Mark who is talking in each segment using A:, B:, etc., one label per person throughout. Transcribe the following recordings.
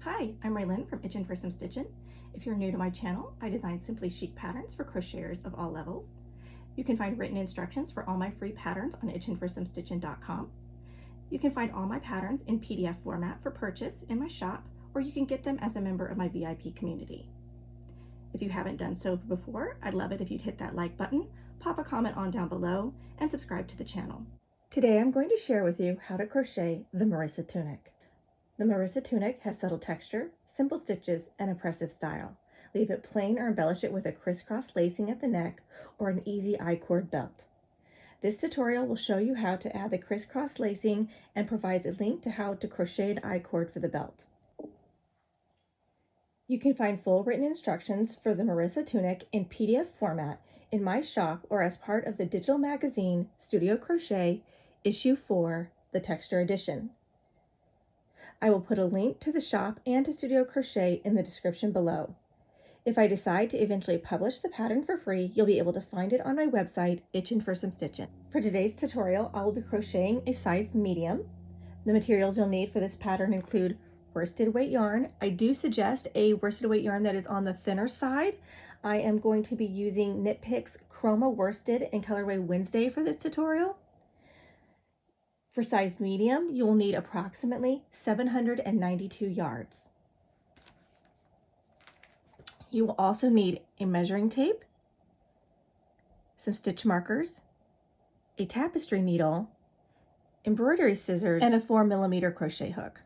A: Hi, I'm Raylyn from Itchin' for Some Stitchin'. If you're new to my channel, I design simply chic patterns for crocheters of all levels. You can find written instructions for all my free patterns on itchinforsomestitchin.com. You can find all my patterns in PDF format for purchase in my shop, or you can get them as a member of my VIP community. If you haven't done so before, I'd love it if you'd hit that like button, pop a comment on down below, and subscribe to the channel. Today I'm going to share with you how to crochet the Marissa tunic. The Marissa tunic has subtle texture, simple stitches, and impressive style. Leave it plain or embellish it with a crisscross lacing at the neck or an easy I-cord belt. This tutorial will show you how to add the crisscross lacing and provides a link to how to crochet an I-cord for the belt. You can find full written instructions for the Marissa tunic in PDF format in my shop or as part of the digital magazine Studio Crochet Issue 4, the Texture Edition. I will put a link to the shop and to Studio Crochet in the description below. If I decide to eventually publish the pattern for free, you'll be able to find it on my website, Itchin' for Some Stitchin'. For today's tutorial, I will be crocheting a size medium. The materials you'll need for this pattern include worsted weight yarn. I do suggest a worsted weight yarn that is on the thinner side. I am going to be using Knit Picks Chroma Worsted in colorway Wednesday for this tutorial. For size medium, you will need approximately 792 yards. You will also need a measuring tape, some stitch markers, a tapestry needle, embroidery scissors, and a 4mm crochet hook.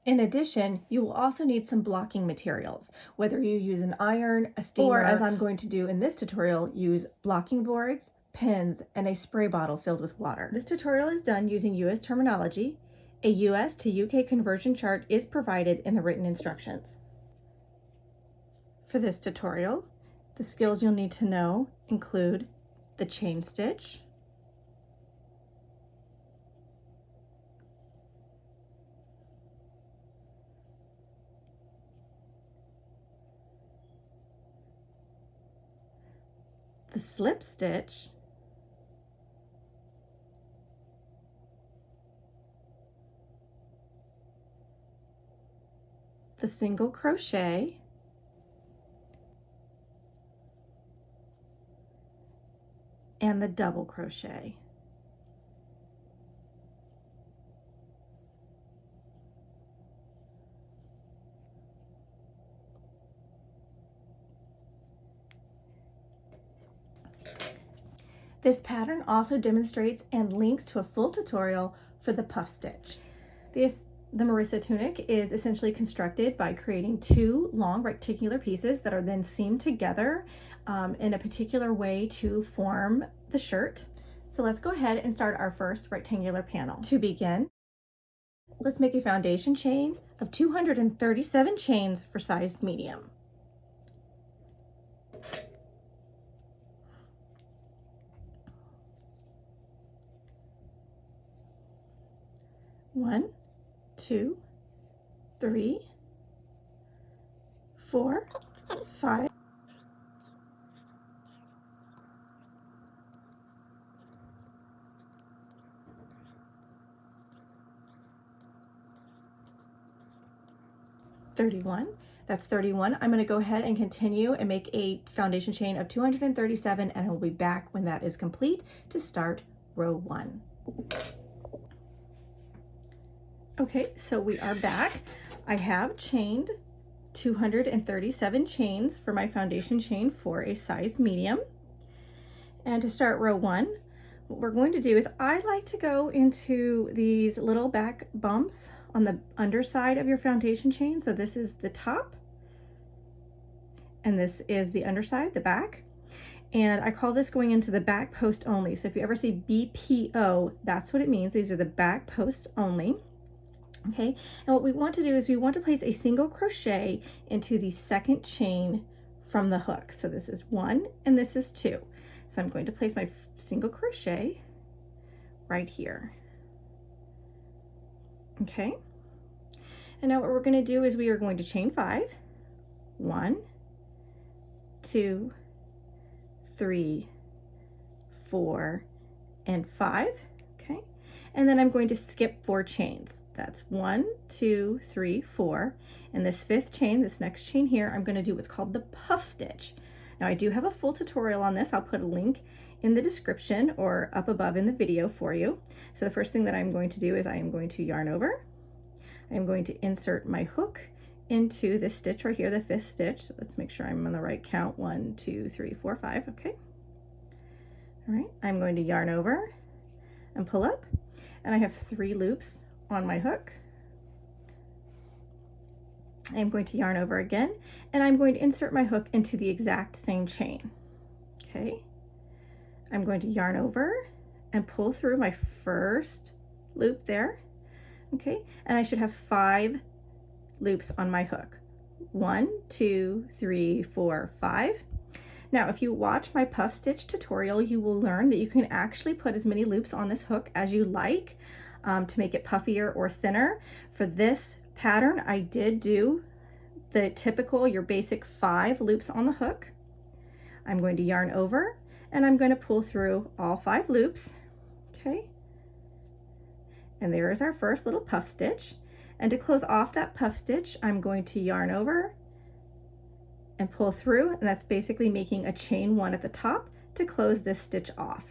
A: In addition, you will also need some blocking materials, whether you use an iron, a steamer, or as I'm going to do in this tutorial, use blocking boards, pins, and a spray bottle filled with water. This tutorial is done using US terminology. A US to UK conversion chart is provided in the written instructions. For this tutorial, the skills you'll need to know include the chain stitch, the slip stitch, the single crochet, and the double crochet. This pattern also demonstrates and links to a full tutorial for the puff stitch. The Marissa tunic is essentially constructed by creating two long rectangular pieces that are then seamed together in a particular way to form the shirt. So let's go ahead and start our first rectangular panel. To begin, let's make a foundation chain of 237 chains for size medium. One, 2, 3, 4, 5, 31. That's 31. I'm going to go ahead and continue and make a foundation chain of 237, and I'll be back when that is complete to start row 1. Okay, so we are back. I have chained 237 chains for my foundation chain for a size medium. And to start row 1, what we're going to do is I like to go into these little back bumps on the underside of your foundation chain. So this is the top, and this is the underside, the back. And I call this going into the back post only. So if you ever see BPO, that's what it means. These are the back posts only. Okay, and what we want to do is we want to place a single crochet into the second chain from the hook. So this is 1 and this is 2. So I'm going to place my single crochet right here. Okay, and now what we're going to do is we are going to chain 5. 1, 2, 3, 4, and 5. Okay, and then I'm going to skip 4 chains. That's 1, 2, 3, 4. And this fifth chain, this next chain here, I'm going to do what's called the puff stitch. Now I do have a full tutorial on this. I'll put a link in the description or up above in the video for you. So the first thing that I'm going to do is I am going to yarn over. I'm going to insert my hook into this stitch right here, the fifth stitch. So let's make sure I'm on the right count. 1, 2, 3, 4, 5. Okay. All right. I'm going to yarn over and pull up, and I have 3 loops on my hook. I'm going to yarn over again, and I'm going to insert my hook into the exact same chain. Okay. I'm going to yarn over and pull through my first loop there. Okay. And I should have 5 loops on my hook. 1, 2, 3, 4, 5. Now, if you watch my puff stitch tutorial, you will learn that you can actually put as many loops on this hook as you like to make it puffier or thinner. For this pattern, I did do the typical, your basic 5 loops on the hook. I'm going to yarn over, and I'm going to pull through all 5 loops. Okay. And there is our first little puff stitch. And to close off that puff stitch, I'm going to yarn over and pull through, and that's basically making a chain 1 at the top to close this stitch off.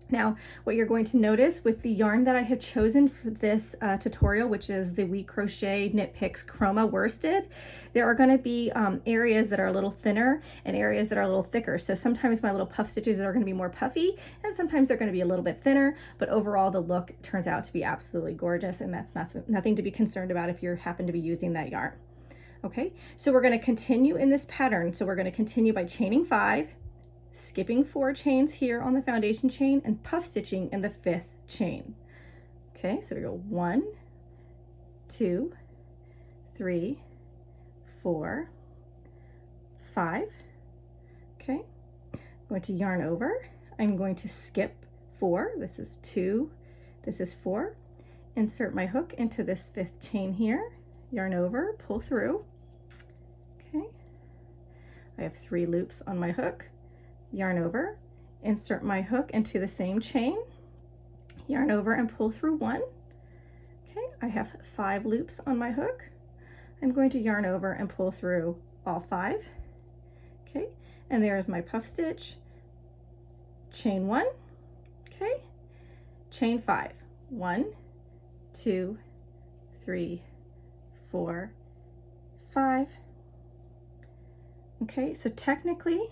A: Now, what you're going to notice with the yarn that I have chosen for this tutorial, which is the We Crochet Knit Picks Chroma Worsted, there are going to be areas that are a little thinner and areas that are a little thicker. So sometimes my little puff stitches are going to be more puffy, and sometimes they're going to be a little bit thinner, but overall the look turns out to be absolutely gorgeous, and that's nothing to be concerned about if you happen to be using that yarn. Okay, so we're going to continue in this pattern. So we're going to continue by chaining 5, skipping 4 chains here on the foundation chain, and puff stitching in the 5th chain. Okay, so we go 1, 2, 3, 4, 5. Okay, I'm going to yarn over. I'm going to skip 4. This is 2, this is 4. Insert my hook into this 5th chain here, yarn over, pull through. Okay, I have 3 loops on my hook. Yarn over, insert my hook into the same chain, yarn over and pull through 1. Okay, I have 5 loops on my hook. I'm going to yarn over and pull through all 5. Okay, and there's my puff stitch, chain 1, okay, chain 5, 1, 2, 3, 4, 5. Okay, so technically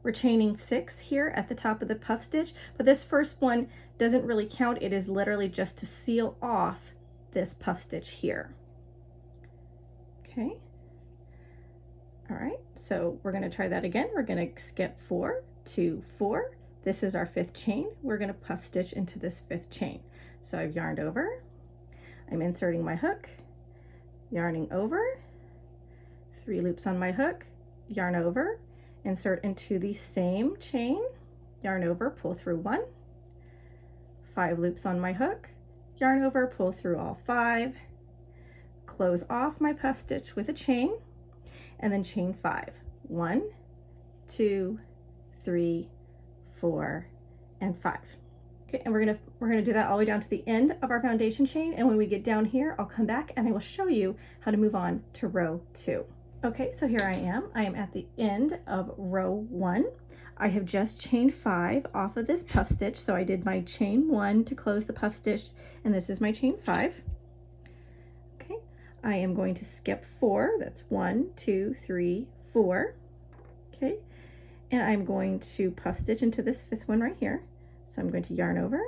A: we're chaining 6 here at the top of the puff stitch, but this first one doesn't really count. It is literally just to seal off this puff stitch here. Okay. All right, so we're going to try that again. We're going to skip 4, 2, 4. This is our 5th chain. We're going to puff stitch into this 5th chain. So I've yarned over. I'm inserting my hook, yarning over, 3 loops on my hook, yarn over, insert into the same chain, yarn over, pull through 1, 5 loops on my hook, yarn over, pull through all 5, close off my puff stitch with a chain, and then chain 5. 1, 2, 3, 4, and 5. Okay, and we're gonna do that all the way down to the end of our foundation chain, and when we get down here, I'll come back and I will show you how to move on to row 2. Okay, so here I am at the end of row 1. I have just chained 5 off of this puff stitch. So I did my chain 1 to close the puff stitch, and this is my chain 5. Okay, I am going to skip 4. That's 1, 2, 3, 4. Okay, and I'm going to puff stitch into this 5th one right here. So I'm going to yarn over,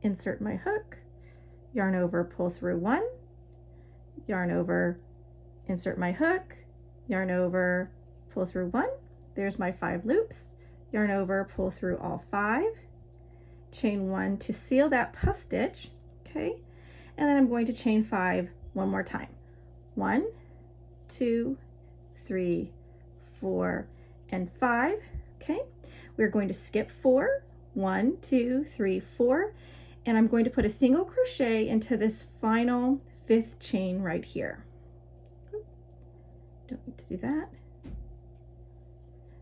A: insert my hook, yarn over, pull through 1, yarn over, insert my hook, yarn over, pull through 1. There's my 5 loops. Yarn over, pull through all 5. Chain 1 to seal that puff stitch. Okay, and then I'm going to chain 5 one more time. 1, 2, 3, 4, and 5. Okay, we're going to skip 4. 1, 2, 3, 4, and I'm going to put a single crochet into this final 5th chain right here. Don't need to do that.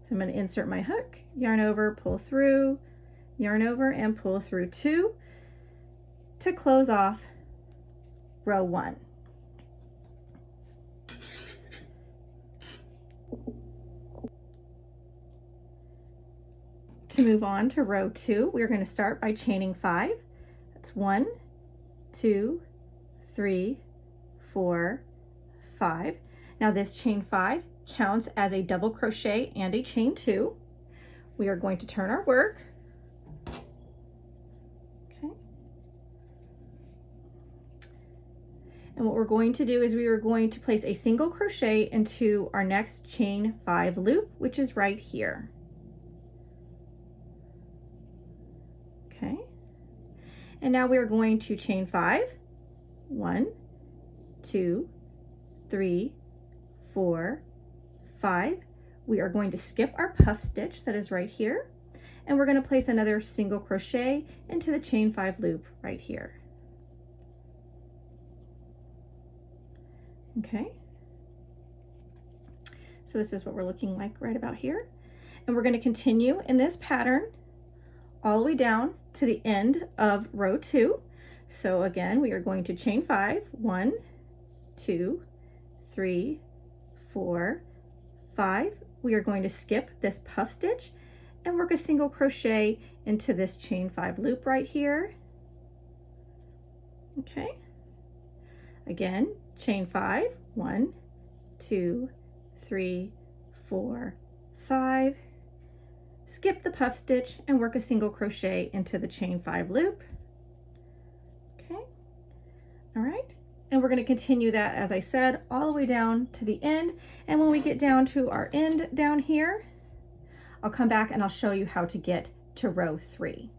A: So I'm going to insert my hook, yarn over, pull through, yarn over, and pull through 2 to close off row 1. To move on to row 2, we're going to start by chaining 5. That's 1, 2, 3, 4, 5. Now this chain 5 counts as a double crochet and a chain 2. We are going to turn our work. Okay. And what we're going to do is we are going to place a single crochet into our next chain 5 loop, which is right here. Okay. And now we are going to chain 5. 1, 2, 3, 4, 5. We are going to skip our puff stitch that is right here, and we're going to place another single crochet into the chain 5 loop right here. Okay. So this is what we're looking like right about here. And we're going to continue in this pattern all the way down to the end of row 2. So again, we are going to chain 5, 1, 2, 3, 4, 5. We are going to skip this puff stitch and work a single crochet into this chain 5 loop right here. Okay. Again, chain 5, 1, 2, 3, 4, 5. Skip the puff stitch and work a single crochet into the chain 5 loop. Okay. All right. And we're going to continue that, as I said, all the way down to the end. And when we get down to our end down here, I'll come back and I'll show you how to get to row 3.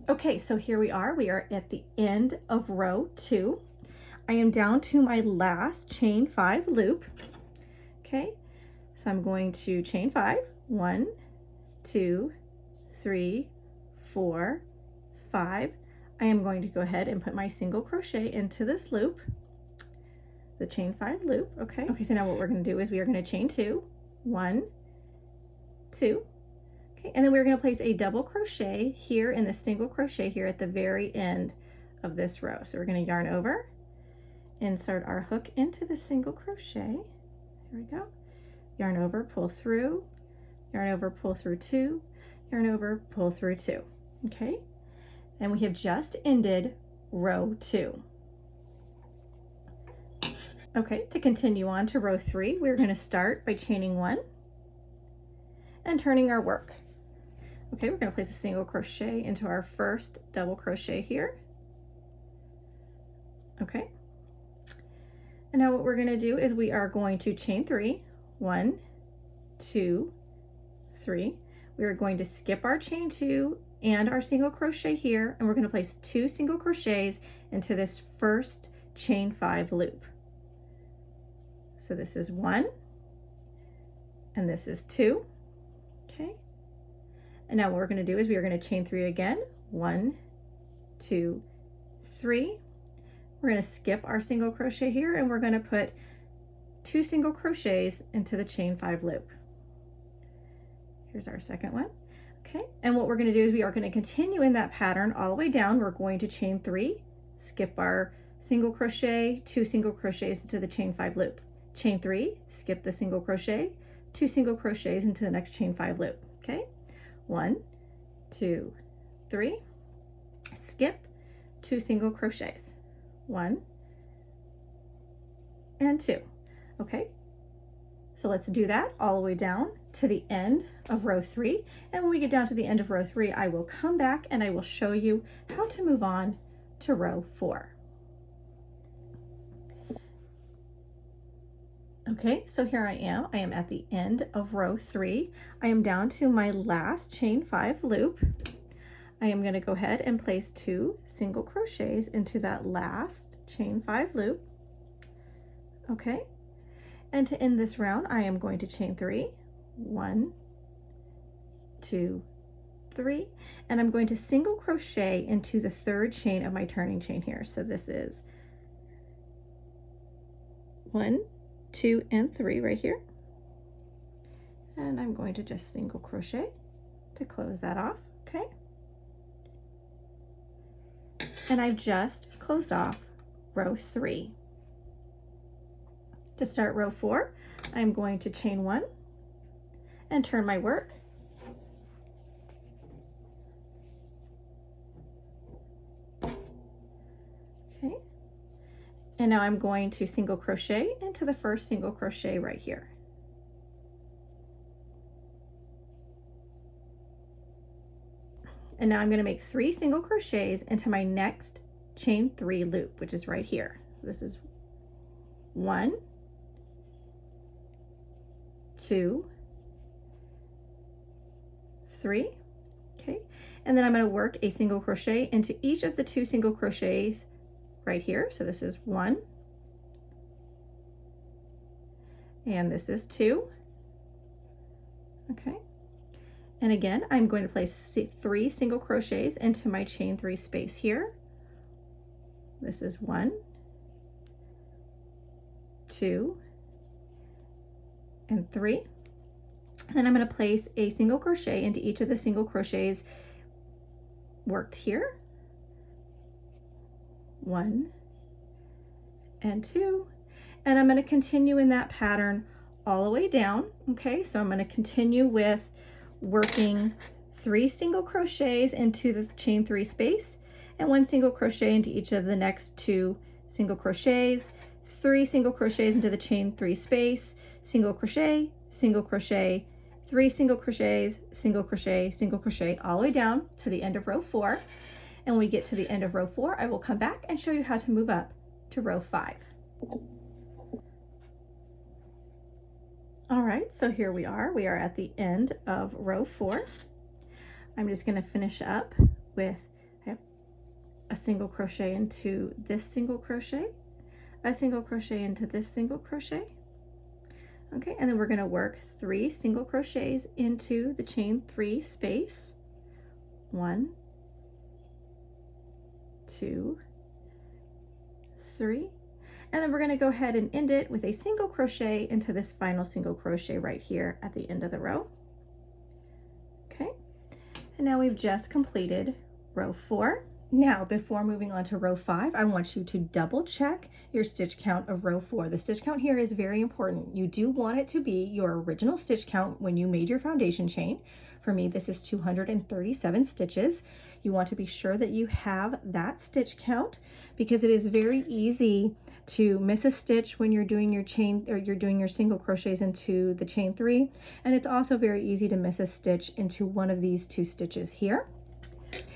A: Okay, so here we are. We are at the end of row 2. I am down to my last chain 5 loop. Okay, so I'm going to chain 5. 1, 2, 3, 4, 5. I am going to go ahead and put my single crochet into this loop, the chain 5 loop. Okay. Okay, so now what we're going to do is we are going to chain 2. 1, 2. Okay, and then we're going to place a double crochet here in the single crochet here at the very end of this row. So we're going to yarn over, insert our hook into the single crochet. Here we go. Yarn over, pull through, yarn over, pull through 2, yarn over, pull through 2. Okay, and we have just ended row 2. Okay, to continue on to row 3, we're going to start by chaining 1 and turning our work. Okay, we're going to place a single crochet into our first double crochet here. Okay, and now what we're going to do is we are going to chain 3. 1, 2, 3. We are going to skip our chain 2 and our single crochet here, and we're going to place 2 single crochets into this first chain 5 loop. So this is 1 and this is 2. Okay, and now what we're going to do is we are going to chain 3 again. 1, 2, 3. We're going to skip our single crochet here and we're going to put 2 single crochets into the chain 5 loop. Here's our second one. Okay, and what we're going to do is we are going to continue in that pattern all the way down. We're going to chain 3, skip our single crochet, 2 single crochets into the chain 5 loop. Chain 3, skip the single crochet, 2 single crochets into the next chain 5 loop. Okay, 1, 2, 3, skip, 2 single crochets, 1 and 2. Okay, so let's do that all the way down to the end of row 3. And when we get down to the end of row 3, I will come back and I will show you how to move on to row 4. Okay, so here I am at the end of row 3. I am down to my last chain 5 loop. I am going to go ahead and place 2 single crochets into that last chain 5 loop. Okay, and to end this round, I am going to chain 3. 1, 2, 3, and I'm going to single crochet into the 3rd chain of my turning chain here. So this is 1, 2, and 3 right here. And I'm going to just single crochet to close that off. Okay. and I've just closed off row 3. To start row 4, I'm going to chain 1 and turn my work. Okay, and now I'm going to single crochet into the first single crochet right here. And now I'm going to make 3 single crochets into my next chain 3 loop, which is right here. This is 1, 2, 3, okay, and then I'm going to work a single crochet into each of the 2 single crochets right here. So this is 1, and this is 2, okay, and again I'm going to place 3 single crochets into my chain 3 space here. This is 1, 2, and 3. And then I'm going to place a single crochet into each of the single crochets worked here. 1 and 2, and I'm going to continue in that pattern all the way down. Okay, so I'm going to continue with working 3 single crochets into the chain 3 space and 1 single crochet into each of the next 2 single crochets, 3 single crochets into the chain 3 space, single crochet, 3 single crochets, single crochet, all the way down to the end of row 4. And when we get to the end of row 4, I will come back and show you how to move up to row 5. All right, so here we are. We are at the end of row 4. I'm just going to finish up with a single crochet into this single crochet, a single crochet into this single crochet. Okay, and then we're going to work 3 single crochets into the chain 3 space. 1, 2, 3, and then we're going to go ahead and end it with a single crochet into this final single crochet right here at the end of the row. Okay, and now we've just completed row 4. Now, before moving on to row 5, I want you to double check your stitch count of row 4. The stitch count here is very important. You do want it to be your original stitch count when you made your foundation chain. For me, this is 237 stitches. You want to be sure that you have that stitch count because it is very easy to miss a stitch when you're doing your chain or you're doing your single crochets into the chain 3. And it's also very easy to miss a stitch into one of these 2 stitches here.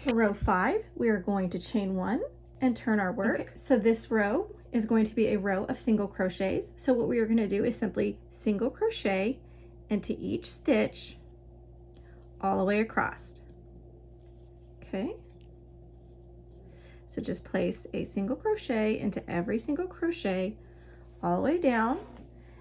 A: For row 5, we are going to chain 1 and turn our work. Okay, so this row is going to be a row of single crochets. So what we are going to do is simply single crochet into each stitch all the way across. Okay, so just place a single crochet into every single crochet all the way down,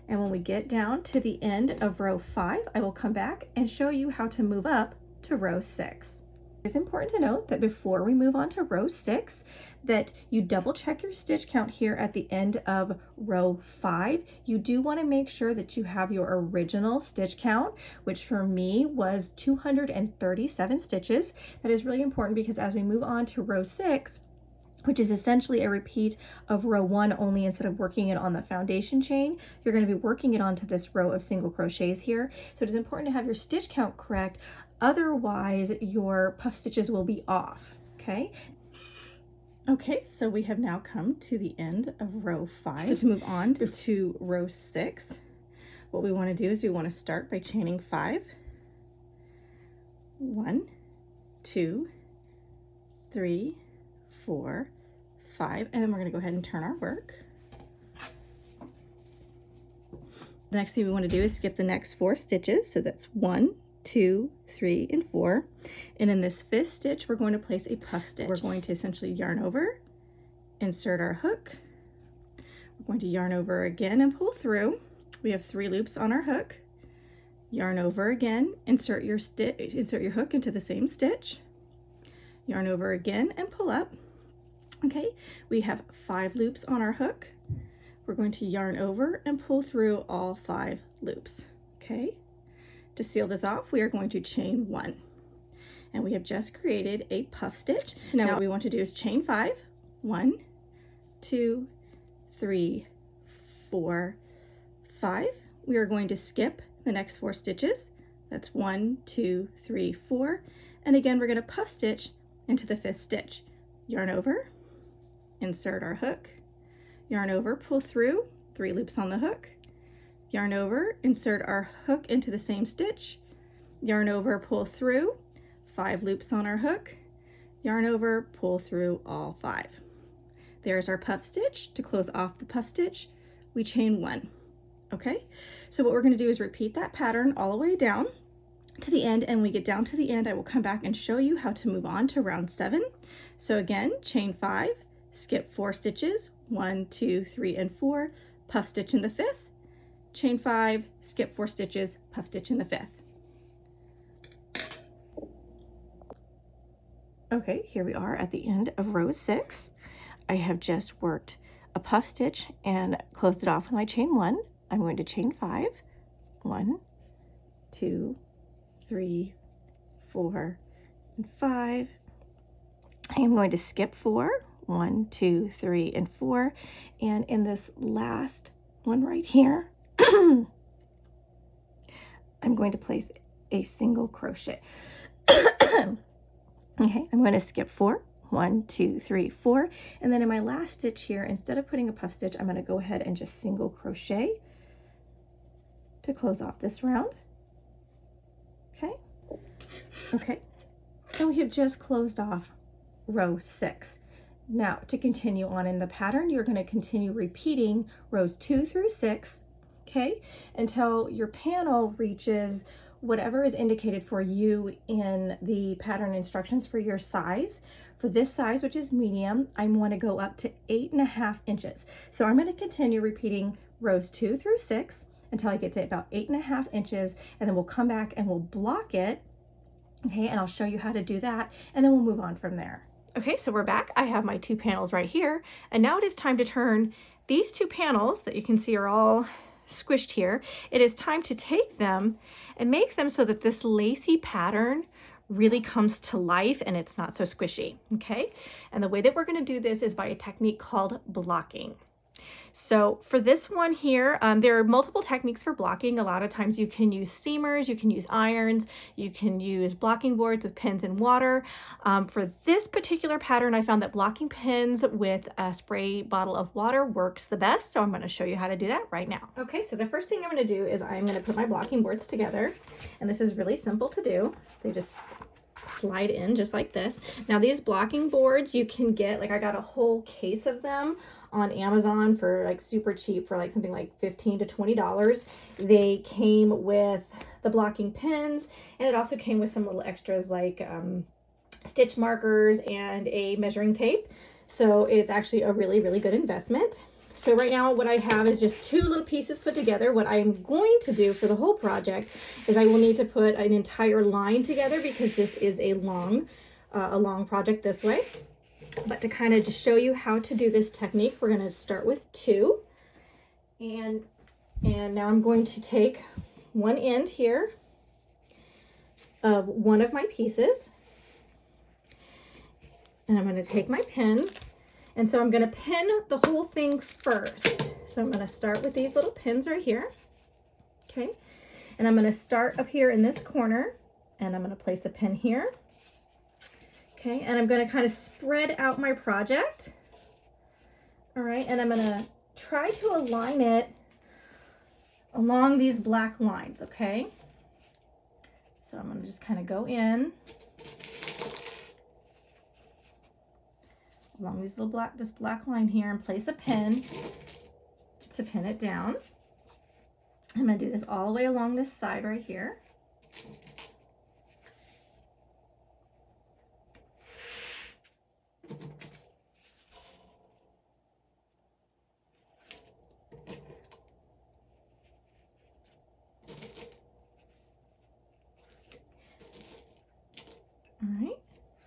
A: and when we get down to the end of row 5, I will come back and show you how to move up to row 6. It's important to note that before we move on to row 6, that you double check your stitch count here at the end of row 5. You do want to make sure that you have your original stitch count, which for me was 237 stitches. That is really important because as we move on to row 6, which is essentially a repeat of row 1, only instead of working it on the foundation chain, you're going to be working it onto this row of single crochets here. So it is important to have your stitch count correct. Otherwise, your puff stitches will be off, okay? Okay, so we have now come to the end of row 5. So to move on to row 6, what we want to do is we want to start by chaining 5. 1, 2, 3, 4, 5, and then we're going to go ahead and turn our work. The next thing we want to do is skip the next 4 stitches. So that's 1, 2, 3, and 4. And in this 5th stitch, we're going to place a puff stitch. We're going to essentially yarn over, insert our hook. We're going to yarn over again and pull through. We have 3 loops on our hook. Yarn over again, insert your hook into the same stitch. Yarn over again and pull up. Okay, we have 5 loops on our hook. We're going to yarn over and pull through all 5 loops. Okay, to seal this off, we are going to chain 1. and we have just created a puff stitch. So now what we want to do is chain 5. 1, 2, 3, 4, 5. We are going to skip the next 4 stitches. That's 1, 2, 3, 4. And again, we're going to puff stitch into the 5th stitch. Yarn over, insert our hook, yarn over, pull through, 3 loops on the hook, yarn over, insert our hook into the same stitch, yarn over, pull through, 5 loops on our hook, yarn over, pull through all 5. There's our puff stitch. To close off the puff stitch, we chain 1. Okay, so what we're going to do is repeat that pattern all the way down to the end, and when we get down to the end, I will come back and show you how to move on to round 7. So again, chain 5, skip 4 stitches, 1, 2, 3, and 4, puff stitch in the 5th, chain 5, skip 4 stitches, puff stitch in the 5th. Okay, here we are at the end of row 6. I have just worked a puff stitch and closed it off with my chain 1. I'm going to chain 5, 1, 2, 3, 4, and 5. I am going to skip 4, 1, 2, 3, and 4. And in this last one right here, I'm going to place a single crochet. Okay, I'm going to skip 4, 1, 2, 3, 4. And then in my last stitch here, instead of putting a puff stitch, I'm going to go ahead and just single crochet to close off this round. Okay, so we have just closed off row 6. Now to continue on in the pattern, you're going to continue repeating rows 2 through 6, okay, until your panel reaches whatever is indicated for you in the pattern instructions for your size. For this size, which is medium, I want to go up to 8.5 inches. So I'm going to continue repeating rows 2 through 6 until I get to about 8.5 inches, and then we'll come back and we'll block it. Okay, and I'll show you how to do that, and then we'll move on from there. Okay, so we're back. I have my 2 panels right here, and now it is time to turn these 2 panels that you can see are all squished here. It is time to take them and make them so that this lacy pattern really comes to life and it's not so squishy, okay? And the way that we're gonna do this is by a technique called blocking. So for this one here, there are multiple techniques for blocking. A lot of times you can use steamers, you can use irons, you can use blocking boards with pins and water. For this particular pattern, I found that blocking pins with a spray bottle of water works the best. So I'm going to show you how to do that right now. Okay, so the first thing I'm going to do is I'm going to put my blocking boards together. And this is really simple to do. They just slide in just like this. Now these blocking boards you can get, like I got a whole case of them on Amazon for like super cheap, for like something like $15 to $20. They came with the blocking pins, and it also came with some little extras like stitch markers and a measuring tape. So it's actually a really, really good investment. So right now what I have is just 2 little pieces put together. What I'm going to do for the whole project is I will need to put an entire line together because this is a long project this way. But to kind of just show you how to do this technique, we're going to start with 2. And now I'm going to take one end here of one of my pieces. And I'm going to take my pins. And so I'm going to pin the whole thing first. So I'm going to start with these little pins right here. Okay. And I'm going to start up here in this corner, and I'm going to place a pin here. Okay, and I'm going to kind of spread out my project. All right, and I'm going to try to align it along these black lines, okay? So I'm going to just kind of go in along these little this black line here and place a pin to pin it down. I'm going to do this all the way along this side right here.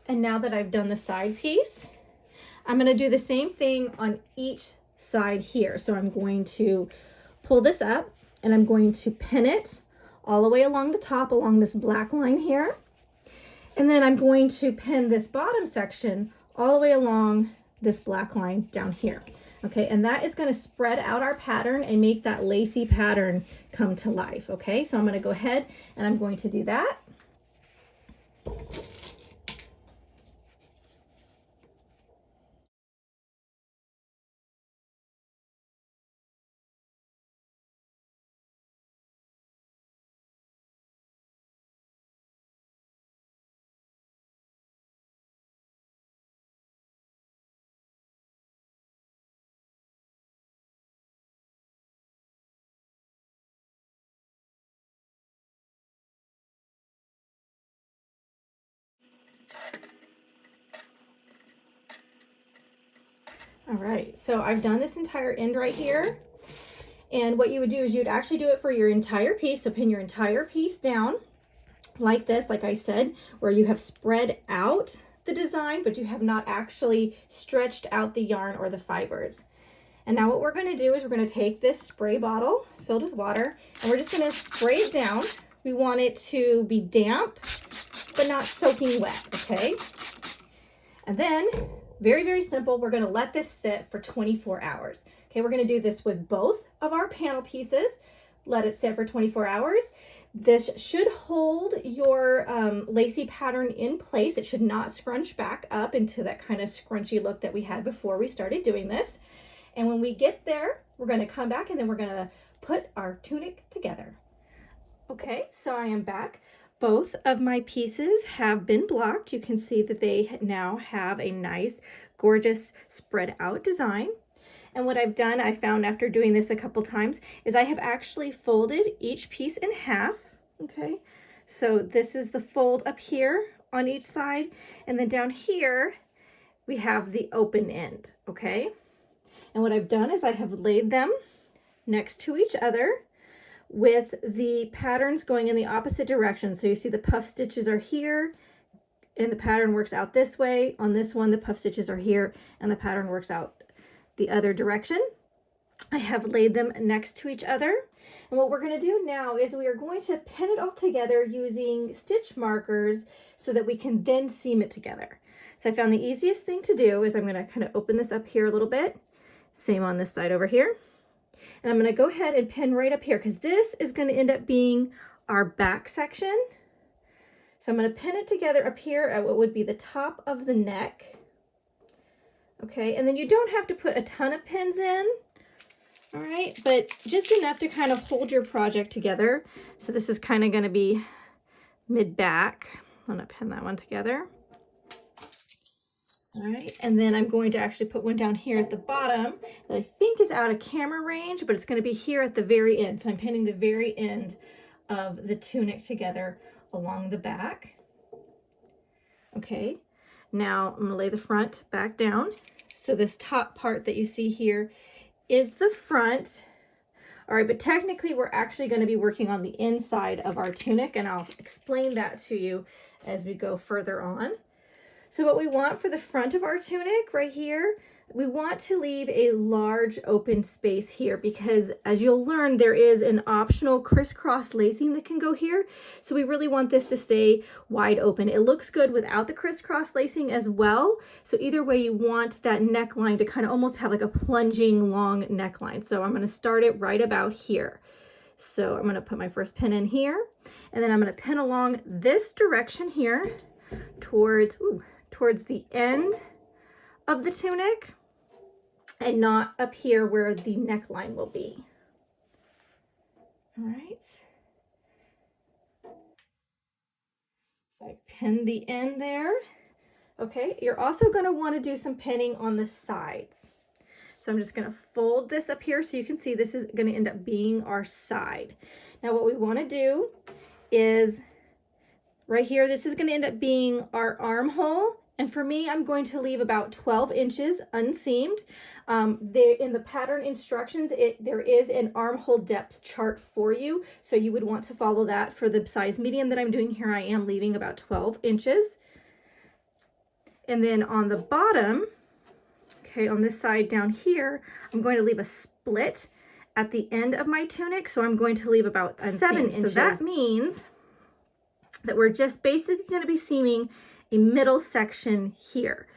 A: And now that I've done the side piece, I'm going to do the same thing on each side here. So I'm going to pull this up and I'm going to pin it all the way along the top, along this black line here. And then I'm going to pin this bottom section all the way along this black line down here. Okay, and that is going to spread out our pattern and make that lacy pattern come to life. Okay, so I'm going to go ahead and I'm going to do that. All right, so I've done this entire end right here. And what you would do is you'd actually do it for your entire piece. So pin your entire piece down like this, like I said, where you have spread out the design, but you have not actually stretched out the yarn or the fibers. And now what we're going to do is we're going to take this spray bottle filled with water and we're just going to spray it down. We want it to be damp, but not soaking wet, okay? And then, very, very simple, we're going to let this sit for 24 hours. Okay, we're going to do this with both of our panel pieces. Let it sit for 24 hours. This should hold your lacy pattern in place. It should not scrunch back up into that kind of scrunchy look that we had before we started doing this. And when we get there, we're going to come back and then we're going to put our tunic together. Okay, so I am back. Both of my pieces have been blocked. You can see that they now have a nice, gorgeous spread out design. And what I've done, I found after doing this a couple times, is I have actually folded each piece in half. Okay, so this is the fold up here on each side, and then down here we have the open end. Okay, and what I've done is I have laid them next to each other with the patterns going in the opposite direction. So you see the puff stitches are here and the pattern works out this way. On this one, the puff stitches are here and the pattern works out the other direction. I have laid them next to each other. And what we're going to do now is we are going to pin it all together using stitch markers so that we can then seam it together. So I found the easiest thing to do is I'm going to kind of open this up here a little bit. Same on this side over here. And I'm going to go ahead and pin right up here because this is going to end up being our back section. So I'm going to pin it together up here at what would be the top of the neck. Okay, and then you don't have to put a ton of pins in, all right, but just enough to kind of hold your project together. So this is kind of going to be mid-back. I'm going to pin that one together. All right, and then I'm going to actually put one down here at the bottom that I think is out of camera range, but it's going to be here at the very end. So I'm pinning the very end of the tunic together along the back. Okay, now I'm going to lay the front back down. So this top part that you see here is the front. All right, but technically we're actually going to be working on the inside of our tunic, and I'll explain that to you as we go further on. So what we want for the front of our tunic right here, we want to leave a large open space here because as you'll learn, there is an optional crisscross lacing that can go here. So we really want this to stay wide open. It looks good without the crisscross lacing as well. So either way, you want that neckline to kind of almost have like a plunging long neckline. So I'm going to start it right about here. So I'm going to put my first pin in here, and then I'm going to pin along this direction here towards the end of the tunic and not up here where the neckline will be. All right. So I pinned the end there. Okay, you're also going to want to do some pinning on the sides. So I'm just going to fold this up here so you can see this is going to end up being our side. Now what we want to do is right here, this is going to end up being our armhole. And for me, I'm going to leave about 12 inches unseamed. In the pattern instructions, there is an armhole depth chart for you. So you would want to follow that. For the size medium that I'm doing here, I am leaving about 12 inches. And then on the bottom, okay, on this side down here, I'm going to leave a split at the end of my tunic. So I'm going to leave about 7 inches. So that means that we're just basically going to be seaming a middle section here.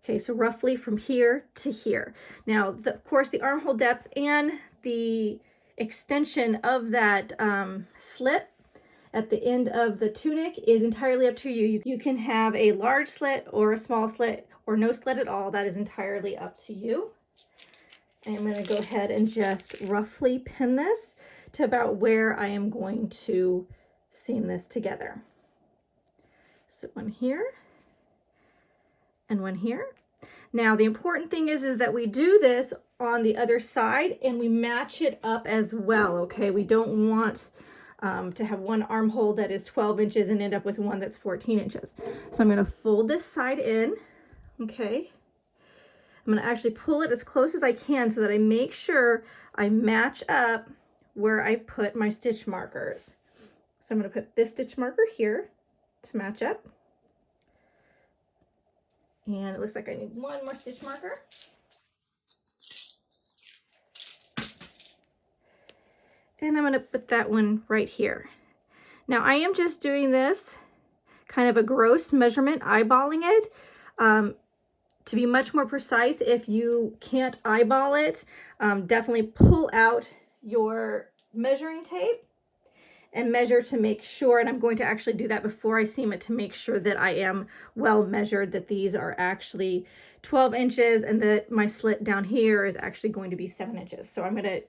A: Okay, so roughly from here to here. Now, of course, the armhole depth and the extension of that slit at the end of the tunic is entirely up to you. You can have a large slit or a small slit or no slit at all. That is entirely up to you. I'm going to go ahead and just roughly pin this to about where I am going to seam this together. So one here and one here. Now the important thing is that we do this on the other side and we match it up as well, okay? We don't want to have one armhole that is 12 inches and end up with one that's 14 inches. So I'm going to fold this side in, okay? I'm going to actually pull it as close as I can so that I make sure I match up where I put my stitch markers. So I'm going to put this stitch marker here to match up. And it looks like I need one more stitch marker. And I'm going to put that one right here. Now I am just doing this kind of a gross measurement, eyeballing it. To be much more precise, if you can't eyeball it, definitely pull out your measuring tape and measure to make sure, and I'm going to actually do that before I seam it to make sure that I am well measured, that these are actually 12 inches and that my slit down here is actually going to be 7 inches. So I'm going to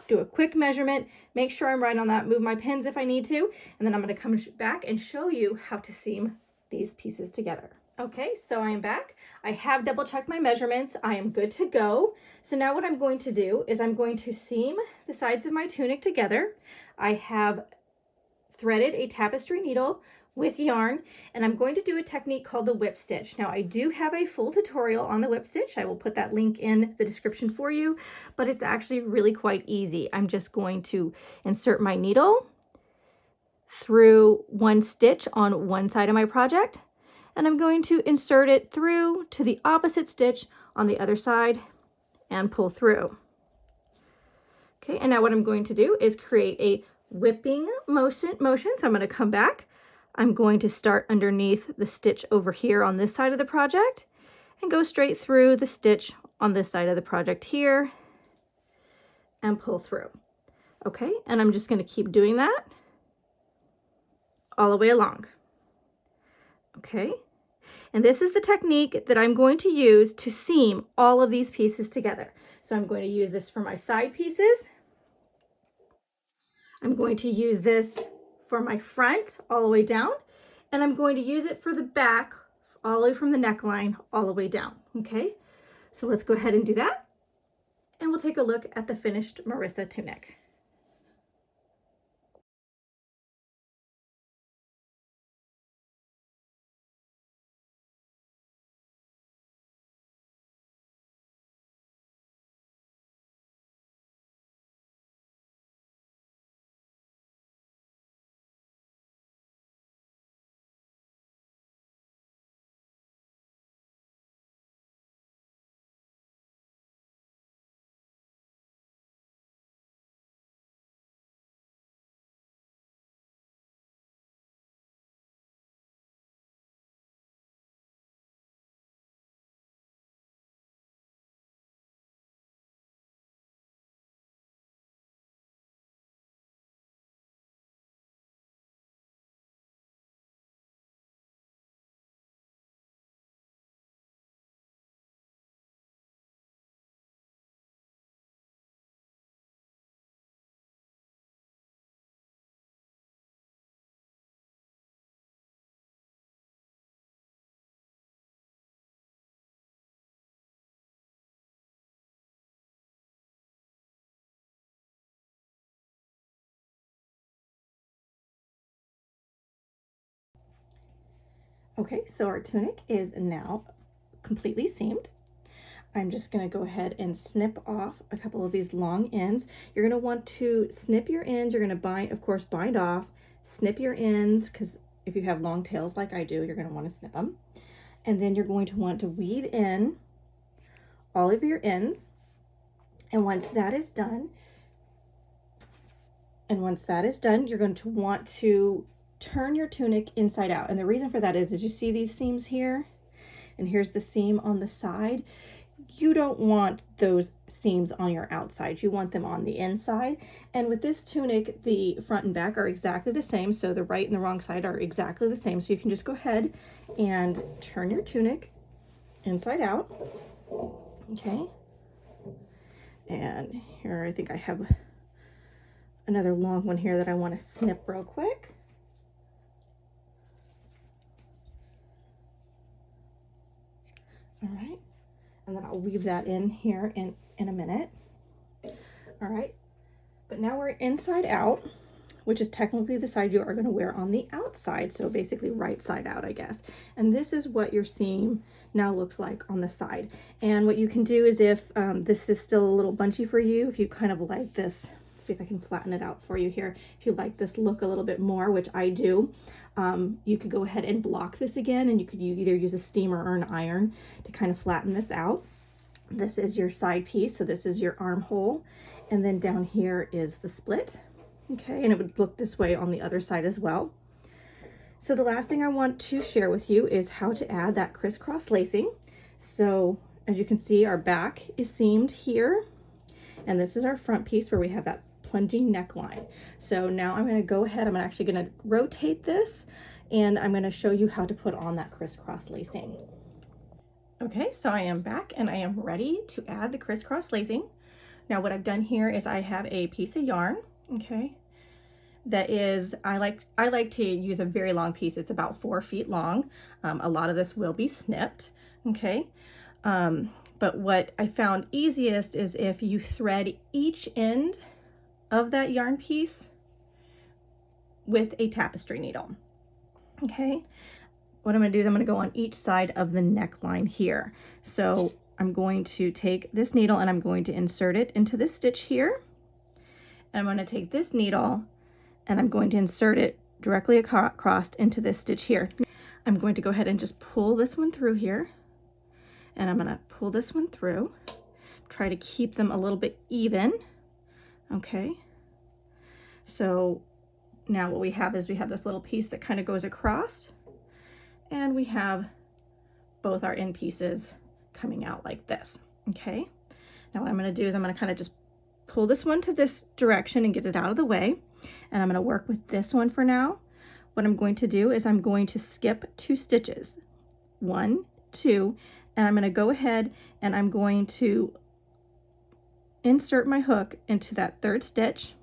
A: do a quick measurement, make sure I'm right on that, move my pins if I need to, and then I'm going to come back and show you how to seam these pieces together. Okay, so I am back. I have double checked my measurements. I am good to go. So now what I'm going to do is I'm going to seam the sides of my tunic together. I have threaded a tapestry needle with yarn, and I'm going to do a technique called the whip stitch. Now I do have a full tutorial on the whip stitch. I will put that link in the description for you, but it's actually really quite easy. I'm just going to insert my needle through one stitch on one side of my project, and I'm going to insert it through to the opposite stitch on the other side and pull through. Okay, and now what I'm going to do is create a whipping motion. So I'm going to come back. I'm going to start underneath the stitch over here on this side of the project and go straight through the stitch on this side of the project here and pull through. Okay, and I'm just going to keep doing that all the way along. Okay, and this is the technique that I'm going to use to seam all of these pieces together. So I'm going to use this for my side pieces. I'm going to use this for my front all the way down, and I'm going to use it for the back all the way from the neckline all the way down. Okay, so let's go ahead and do that, and we'll take a look at the finished Marissa tunic. Okay, so our tunic is now completely seamed. I'm just going to go ahead and snip off a couple of these long ends. You're going to want to snip your ends. You're going to bind, of course, bind off, snip your ends, because if you have long tails like I do, you're going to want to snip them. And then you're going to want to weave in all of your ends. And once that is done, you're going to want to turn your tunic inside out. And the reason for that is you see these seams here, and here's the seam on the side. You don't want those seams on your outside. You want them on the inside. And with this tunic, the front and back are exactly the same. So the right and the wrong side are exactly the same. So you can just go ahead and turn your tunic inside out. Okay. And here I think I have another long one here that I want to snip real quick. All right. And then I'll weave that in here in a minute. All right, but now we're inside out, which is technically the side you are going to wear on the outside. So basically right side out, I guess. And this is what your seam now looks like on the side. And what you can do is if this is still a little bunchy for you, if you kind of like this, see if I can flatten it out for you here. If you like this look a little bit more, which I do, you could go ahead and block this again, and you could either use a steamer or an iron to kind of flatten this out. This is your side piece, so this is your armhole, and then down here is the split. Okay, and it would look this way on the other side as well. So the last thing I want to share with you is how to add that crisscross lacing. So as you can see, our back is seamed here, and this is our front piece where we have that plunging neckline. So now I'm going to go ahead, I'm actually going to rotate this, and I'm going to show you how to put on that crisscross lacing. Okay, so I am back and I am ready to add the crisscross lacing. Now what I've done here is I have a piece of yarn, okay, that is, I like to use a very long piece. It's about 4 feet long. A lot of this will be snipped, okay. But what I found easiest is if you thread each end of that yarn piece with a tapestry needle. Okay, what I'm going to do is I'm going to go on each side of the neckline here. So I'm going to take this needle and I'm going to insert it into this stitch here. And I'm going to take this needle and I'm going to insert it directly across into this stitch here. I'm going to go ahead and just pull this one through here. And I'm going to pull this one through. Try to keep them a little bit even. Okay. So now what we have is we have this little piece that kind of goes across, and we have both our end pieces coming out like this. Okay. Now what I'm going to do is I'm going to kind of just pull this one to this direction and get it out of the way. And I'm going to work with this one for now. What I'm going to do is I'm going to skip 2 stitches. 1, 2, and I'm going to go ahead and I'm going to insert my hook into that 3rd stitch.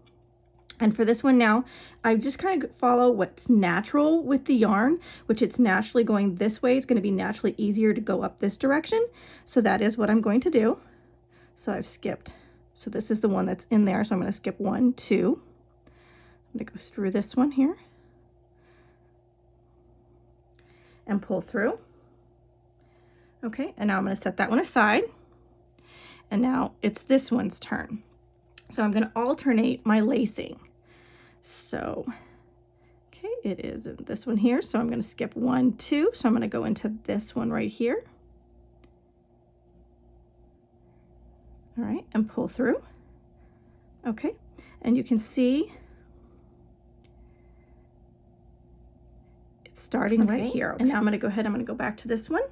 A: And for this one now, I just kind of follow what's natural with the yarn, which it's naturally going this way. It's going to be naturally easier to go up this direction. So that is what I'm going to do. So I've skipped. So this is the one that's in there. So I'm going to skip 1, 2. I'm going to go through this one here and pull through. Okay, and now I'm going to set that one aside. And now it's this one's turn. So I'm going to alternate my lacing. So, okay, it is this one here. So I'm going to skip 1, 2. So I'm going to go into this one right here. All right, and pull through. Okay, and you can see it's starting right here. Okay. And now I'm going to go ahead, I'm going to go back to this one.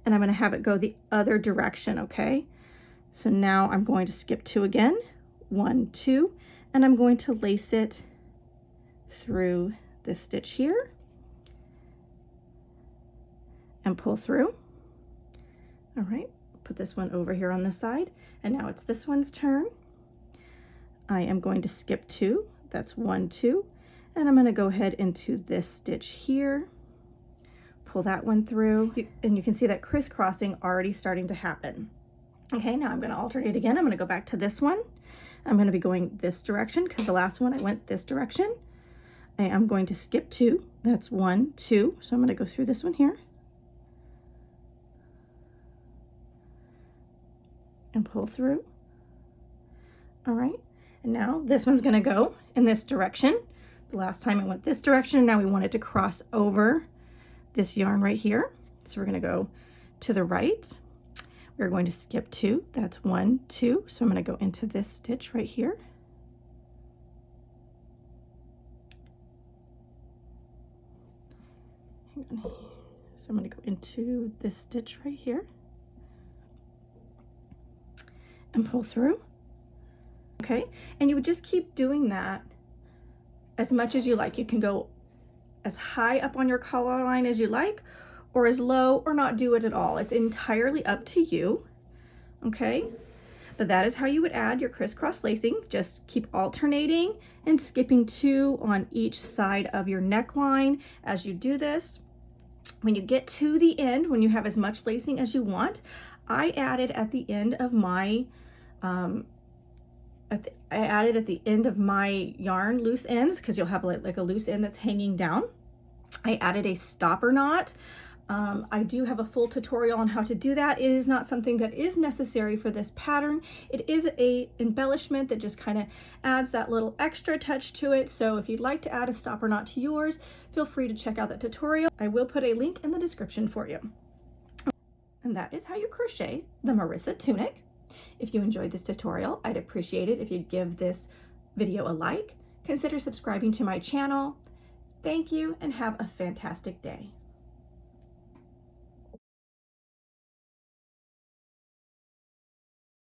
A: And I'm going to have it go the other direction, okay? So now I'm going to skip 2 again, 1, 2, and I'm going to lace it through this stitch here and pull through. All right, put this one over here on this side, and now it's this one's turn. I am going to skip 2, that's 1, 2, and I'm going to go ahead into this stitch here, pull that one through, and you can see that crisscrossing already starting to happen. Okay, now I'm going to alternate again. I'm going to go back to this one. I'm going to be going this direction because the last one I went this direction. I am going to skip 2. That's 1, 2. So I'm going to go through this one here and pull through. All right, and now this one's going to go in this direction. The last time it went this direction. Now we want it to cross over this yarn right here. So we're going to go to the right. We're going to skip 2. That's 1, 2. So I'm going to go into this stitch right here. on here. So I'm going to go into this stitch right here and pull through. Okay, and you would just keep doing that as much as you like. You can go as high up on your collar line as you like, or as low, or not do it at all. It's entirely up to you. Okay, but that is how you would add your crisscross lacing. Just keep alternating and skipping 2 on each side of your neckline as you do this. When you get to the end, when you have as much lacing as you want, I added at the end of my yarn loose ends, because you'll have like a loose end that's hanging down. I added a stopper knot. I do have a full tutorial on how to do that. It is not something that is necessary for this pattern. It is a embellishment that just kind of adds that little extra touch to it. So if you'd like to add a stopper knot to yours, feel free to check out that tutorial. I will put a link in the description for you. And that is how you crochet the Marissa tunic. If you enjoyed this tutorial, I'd appreciate it if you'd give this video a like. Consider subscribing to my channel. Thank you and have a fantastic day.